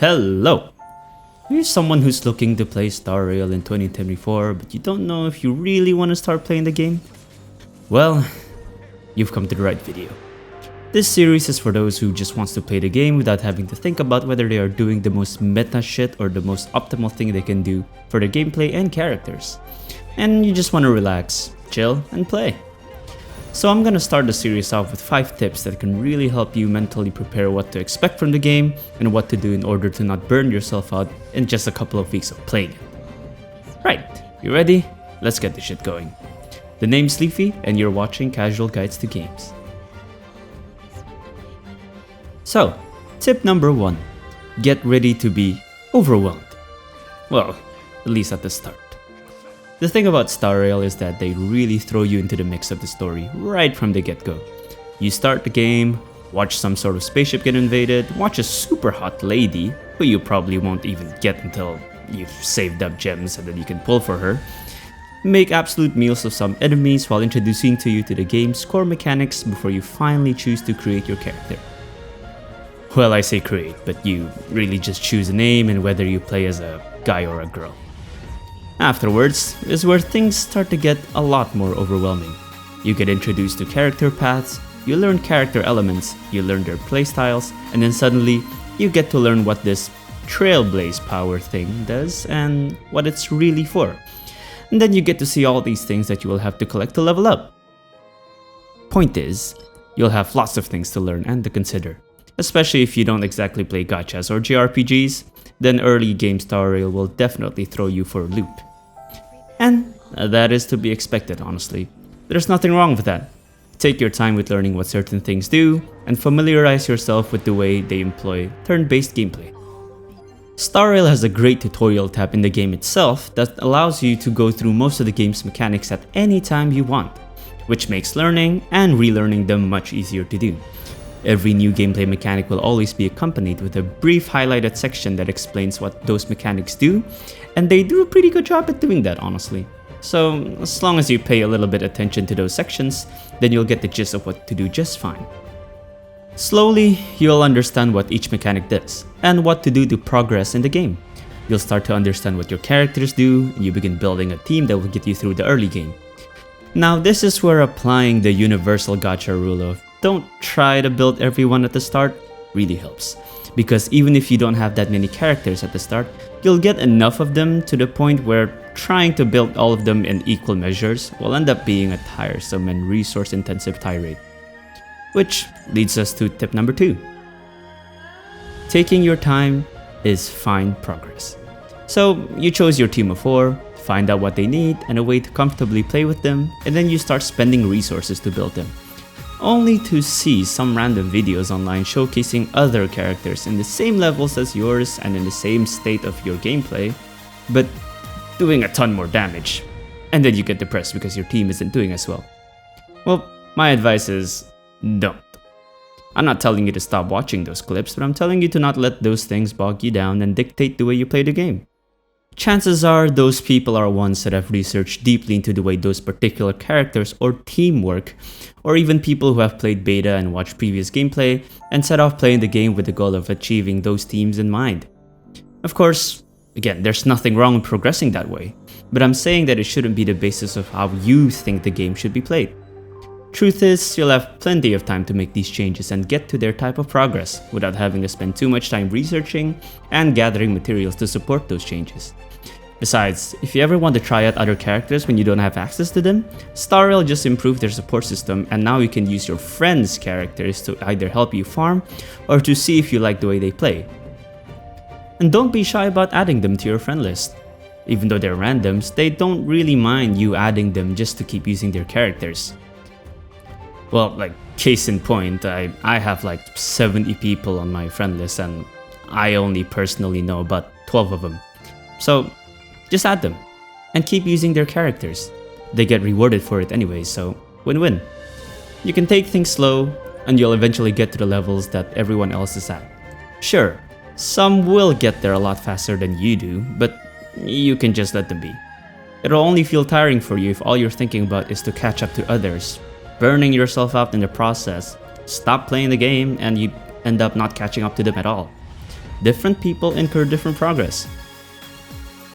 Hello! You're someone who's looking to play Star Rail in 2024, but you don't know if you really want to start playing the game? Well, you've come to the right video. This series is for those who just wants to play the game without having to think about whether they are doing the most meta shit or the most optimal thing they can do for their gameplay and characters. And you just want to relax, chill, and play. So I'm gonna start the series off with 5 tips that can really help you mentally prepare what to expect from the game and what to do in order to not burn yourself out in just a couple of weeks of playing it. Right, you ready? Let's get this shit going. The name's Leafy and you're watching Casual Guides to Games. So, tip number 1. Get ready to be overwhelmed. Well, at least at the start. The thing about Star Rail is that they really throw you into the mix of the story right from the get-go. You start the game, watch some sort of spaceship get invaded, watch a super hot lady, who you probably won't even get until you've saved up gems and then you can pull for her, make absolute meals of some enemies while introducing to you to the game's core mechanics before you finally choose to create your character. Well, I say create, but you really just choose a name and whether you play as a guy or a girl. Afterwards is where things start to get a lot more overwhelming. You get introduced to character paths, you learn character elements, you learn their playstyles, and then suddenly you get to learn what this trailblaze power thing does and what it's really for. And then you get to see all these things that you will have to collect to level up. Point is, you'll have lots of things to learn and to consider. Especially if you don't exactly play gachas or JRPGs, then early game Star Rail will definitely throw you for a loop. And that is to be expected, honestly. There's nothing wrong with that. Take your time with learning what certain things do, and familiarize yourself with the way they employ turn-based gameplay. Star Rail has a great tutorial tab in the game itself that allows you to go through most of the game's mechanics at any time you want, which makes learning and relearning them much easier to do. Every new gameplay mechanic will always be accompanied with a brief highlighted section that explains what those mechanics do, and they do a pretty good job at doing that, honestly. So, as long as you pay a little bit attention to those sections, then you'll get the gist of what to do just fine. Slowly, you'll understand what each mechanic does, and what to do to progress in the game. You'll start to understand what your characters do, and you begin building a team that will get you through the early game. Now, this is where applying the universal gacha rule of don't try to build everyone at the start really helps. Because even if you don't have that many characters at the start, you'll get enough of them to the point where trying to build all of them in equal measures will end up being a tiresome and resource-intensive tirade. Which leads us to tip number 2. Taking your time is fine progress. So you chose your team of 4, find out what they need and a way to comfortably play with them, and then you start spending resources to build them. Only to see some random videos online showcasing other characters in the same levels as yours and in the same state of your gameplay, but doing a ton more damage. And then you get depressed because your team isn't doing as well. Well, my advice is don't. I'm not telling you to stop watching those clips, but I'm telling you to not let those things bog you down and dictate the way you play the game. Chances are those people are ones that have researched deeply into the way those particular characters or team work, or even people who have played beta and watched previous gameplay and set off playing the game with the goal of achieving those teams in mind. Of course, again, there's nothing wrong with progressing that way, but I'm saying that it shouldn't be the basis of how you think the game should be played. Truth is, you'll have plenty of time to make these changes and get to their type of progress without having to spend too much time researching and gathering materials to support those changes. Besides, if you ever want to try out other characters when you don't have access to them, Star Rail just improved their support system and now you can use your friends' characters to either help you farm or to see if you like the way they play. And don't be shy about adding them to your friend list. Even though they're randoms, they don't really mind you adding them just to keep using their characters. Well, like, case in point, I have like 70 people on my friend list and I only personally know about 12 of them. So, just add them and keep using their characters. They get rewarded for it anyway, so win-win. You can take things slow and you'll eventually get to the levels that everyone else is at. Sure, some will get there a lot faster than you do, but you can just let them be. It'll only feel tiring for you if all you're thinking about is to catch up to others, burning yourself out in the process, stop playing the game, and you end up not catching up to them at all. different people incur different progress.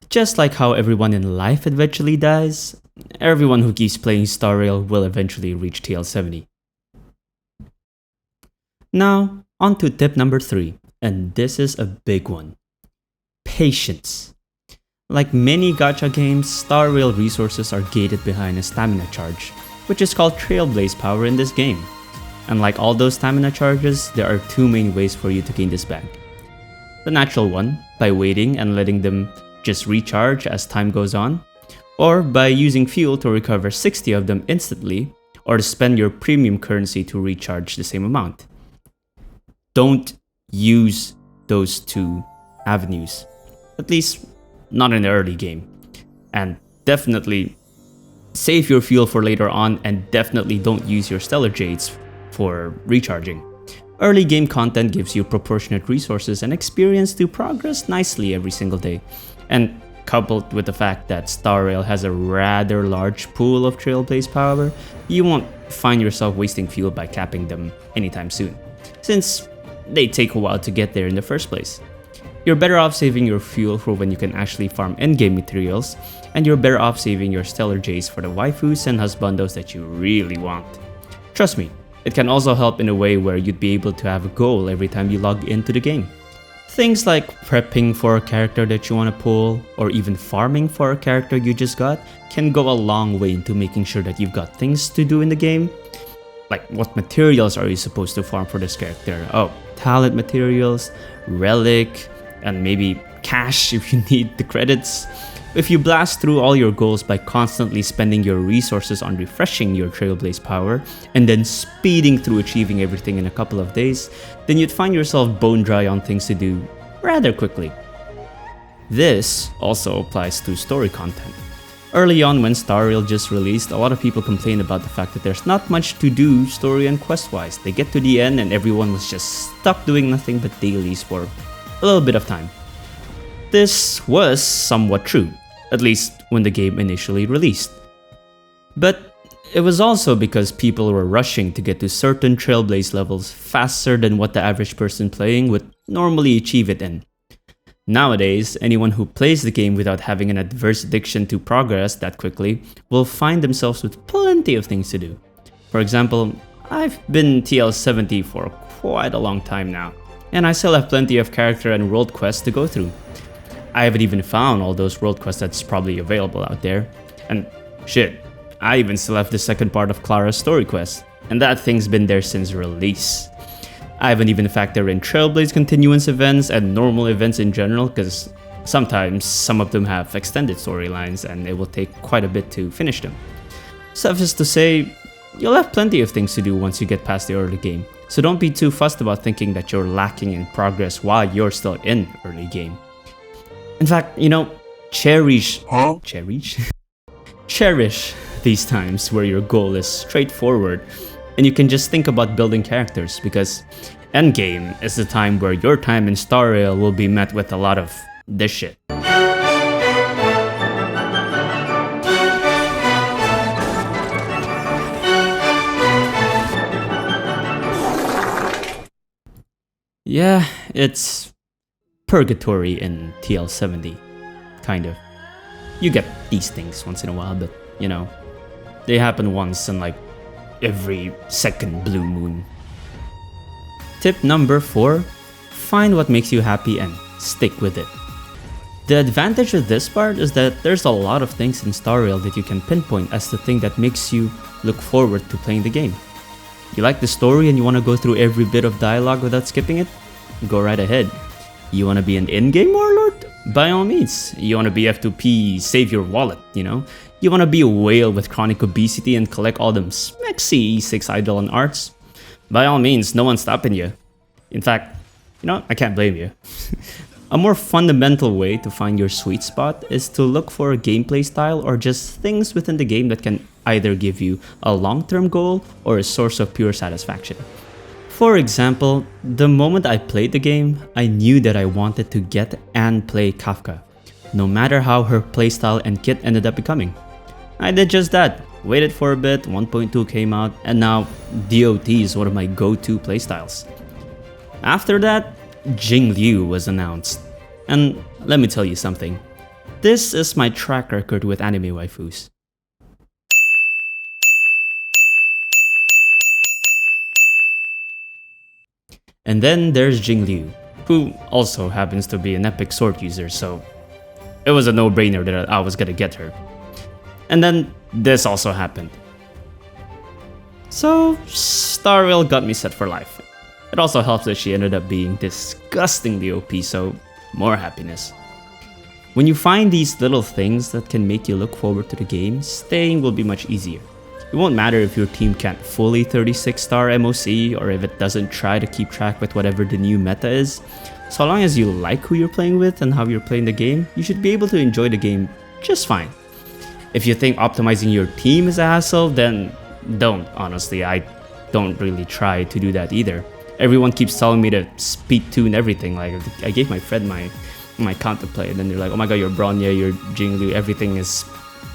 Just like how everyone in life eventually dies, everyone who keeps playing Star Rail will eventually reach TL70. Now, on to tip number 3, and this is a big one. Patience. Like many gacha games, Star Rail resources are gated behind a stamina charge, which is called Trailblaze power in this game. And like all those stamina charges, there are 2 main ways for you to gain this back. The natural one, by waiting and letting them just recharge as time goes on, or by using fuel to recover 60 of them instantly, or to spend your premium currency to recharge the same amount. Don't use those 2 avenues, at least not in the early game. And definitely save your fuel for later on, and definitely don't use your Stellar Jades for recharging. Early game content gives you proportionate resources and experience to progress nicely every single day. And coupled with the fact that Star Rail has a rather large pool of Trailblaze power, you won't find yourself wasting fuel by capping them anytime soon, since they take a while to get there in the first place. You're better off saving your fuel for when you can actually farm endgame materials, and you're better off saving your Stellar Jades for the waifus and husbandos that you really want. Trust me, it can also help in a way where you'd be able to have a goal every time you log into the game. Things like prepping for a character that you want to pull, or even farming for a character you just got, can go a long way into making sure that you've got things to do in the game. Like, what materials are you supposed to farm for this character? Oh, talent materials, relic, and maybe cash if you need the credits. If you blast through all your goals by constantly spending your resources on refreshing your Trailblaze power, and then speeding through achieving everything in a couple of days, then you'd find yourself bone dry on things to do rather quickly. This also applies to story content. Early on when Star Rail just released, a lot of people complained about the fact that there's not much to do story and quest-wise. They get to the end and everyone was just stuck doing nothing but dailies for a little bit of time. This was somewhat true, at least when the game initially released. But it was also because people were rushing to get to certain Trailblaze levels faster than what the average person playing would normally achieve it in. Nowadays, anyone who plays the game without having an adverse addiction to progress that quickly will find themselves with plenty of things to do. For example, I've been TL70 for quite a long time now, and I still have plenty of character and world quests to go through. I haven't even found all those world quests that's probably available out there. And shit, I even still have the second part of Clara's story quest, and that thing's been there since release. I haven't even factored in Trailblaze continuance events and normal events in general, because sometimes some of them have extended storylines and it will take quite a bit to finish them. Suffice to say, you'll have plenty of things to do once you get past the early game, so don't be too fussed about thinking that you're lacking in progress while you're still in early game. In fact, cherish these times where your goal is straightforward and you can just think about building characters, because endgame is the time where your time in Star Rail will be met with a lot of this shit. Yeah, it's purgatory in TL70, kind of. You get these things once in a while, but they happen once in like every second blue moon. Tip number 4, find what makes you happy and stick with it. The advantage of this part is that there's a lot of things in Star Rail that you can pinpoint as the thing that makes you look forward to playing the game. You like the story and you want to go through every bit of dialogue without skipping it? Go right ahead. You want to be an in-game warlord? By all means. You want to be F2P, save your wallet, You want to be a whale with chronic obesity and collect all them smexy E6 Eidolon arts? By all means, no one's stopping you. In fact, I can't blame you. A more fundamental way to find your sweet spot is to look for a gameplay style or just things within the game that can either give you a long-term goal or a source of pure satisfaction. For example, the moment I played the game, I knew that I wanted to get and play Kafka, no matter how her playstyle and kit ended up becoming. I did just that, waited for a bit, 1.2 came out, and now DOT is one of my go-to playstyles. After that, Jing Liu was announced. And let me tell you something. This is my track record with anime waifus. And then there's Jing Liu, who also happens to be an epic sword user, so it was a no-brainer that I was gonna get her. And then this also happened. So Star Rail got me set for life. It also helps that she ended up being disgustingly OP, so more happiness. When you find these little things that can make you look forward to the game, staying will be much easier. It won't matter if your team can't fully 36-star MOC or if it doesn't try to keep track with whatever the new meta is. So long as you like who you're playing with and how you're playing the game, you should be able to enjoy the game just fine. If you think optimizing your team is a hassle, then don't, honestly. I don't really try to do that either. Everyone keeps telling me to speed tune everything. Like, I gave my friend my count to play, and then they're like, oh my god, you're Bronya, you're Jinglu, everything is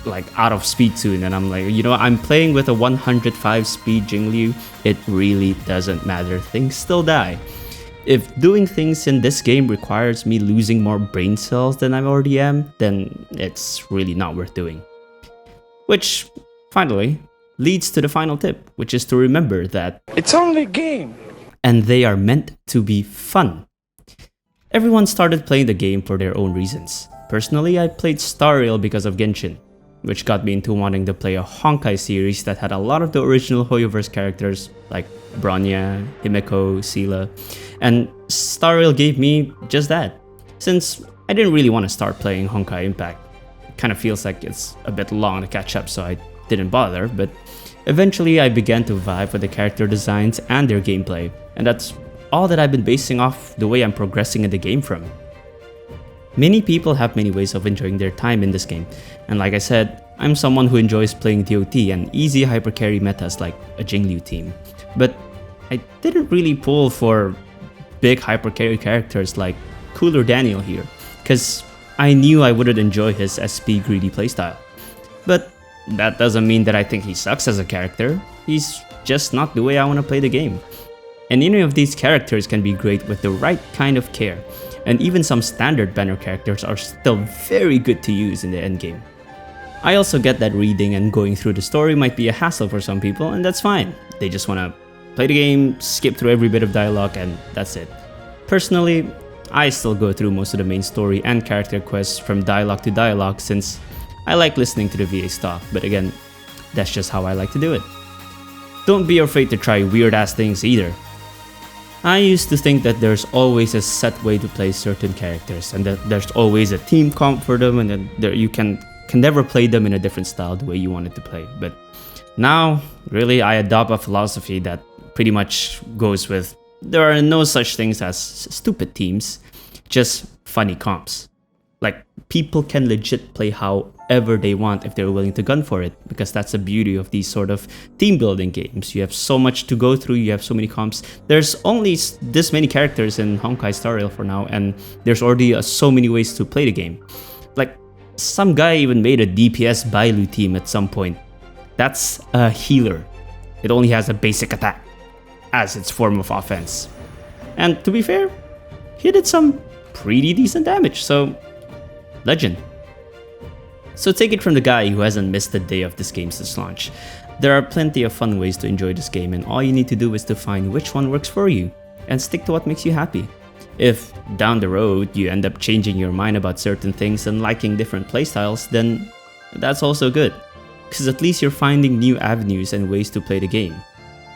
like out of speed tune. And I'm like, you know, I'm playing with a 105 speed Jinglu. It really doesn't matter. Things still die. If doing things in this game requires me losing more brain cells than I already am, then it's really not worth doing. Which, finally, leads to the final tip, which is to remember that it's only a game, and they are meant to be fun. Everyone started playing the game for their own reasons. Personally, I played Star Rail because of Genshin, which got me into wanting to play a Honkai series that had a lot of the original Hoyoverse characters like Bronya, Himeko, Sela, and Star Rail gave me just that. Since I didn't really want to start playing Honkai Impact, it kind of feels like it's a bit long to catch up, so I didn't bother, but eventually I began to vibe with the character designs and their gameplay, and that's all that I've been basing off the way I'm progressing in the game from. Many people have many ways of enjoying their time in this game, and like I said, I'm someone who enjoys playing DOT and easy hypercarry metas like a Jinglu team, but I didn't really pull for big hypercarry characters like Cooler Daniel here, cause I knew I wouldn't enjoy his SP greedy playstyle. But that doesn't mean that I think he sucks as a character, he's just not the way I want to play the game. And any of these characters can be great with the right kind of care, and even some standard banner characters are still very good to use in the endgame. I also get that reading and going through the story might be a hassle for some people, and that's fine. They just want to play the game, skip through every bit of dialogue, and that's it. Personally, I still go through most of the main story and character quests from dialogue to dialogue since I like listening to the VA stuff, but again, that's just how I like to do it. Don't be afraid to try weird ass things either. I used to think that there's always a set way to play certain characters and that there's always a team comp for them and that you can never play them in a different style the way you wanted to play. But now, really, I adopt a philosophy that pretty much goes with there are no such things as stupid teams, just funny comps. Like, people can legit play however they want if they're willing to gun for it, because that's the beauty of these sort of team building games. You have so much to go through, you have so many comps. There's only this many characters in Honkai Star Rail for now, and there's already so many ways to play the game. Like, some guy even made a DPS Bailu team at some point. That's a healer. It only has a basic attack as its form of offense. And to be fair, he did some pretty decent damage, so legend. So take it from the guy who hasn't missed a day of this game since launch. There are plenty of fun ways to enjoy this game, and all you need to do is to find which one works for you and stick to what makes you happy. If down the road you end up changing your mind about certain things and liking different playstyles, then that's also good, because at least you're finding new avenues and ways to play the game.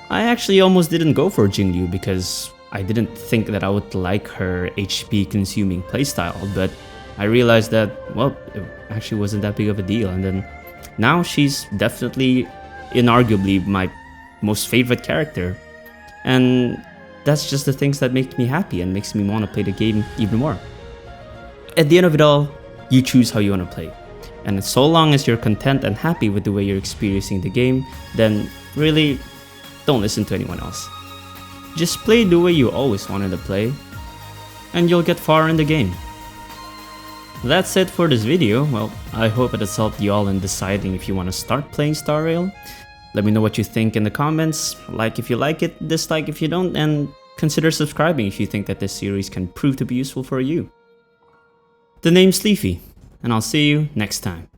I actually almost didn't go for Jingyu because I didn't think that I would like her HP consuming playstyle, but I realized that, well, it actually wasn't that big of a deal, and then now she's definitely, inarguably, my most favorite character, and that's just the things that make me happy and makes me want to play the game even more. At the end of it all, you choose how you want to play, and so long as you're content and happy with the way you're experiencing the game, then really, don't listen to anyone else. Just play the way you always wanted to play, and you'll get far in the game. That's it for this video. Well, I hope it has helped you all in deciding if you want to start playing Star Rail. Let me know what you think in the comments, like if you like it, dislike if you don't, and consider subscribing if you think that this series can prove to be useful for you. The name's Leafy, and I'll see you next time.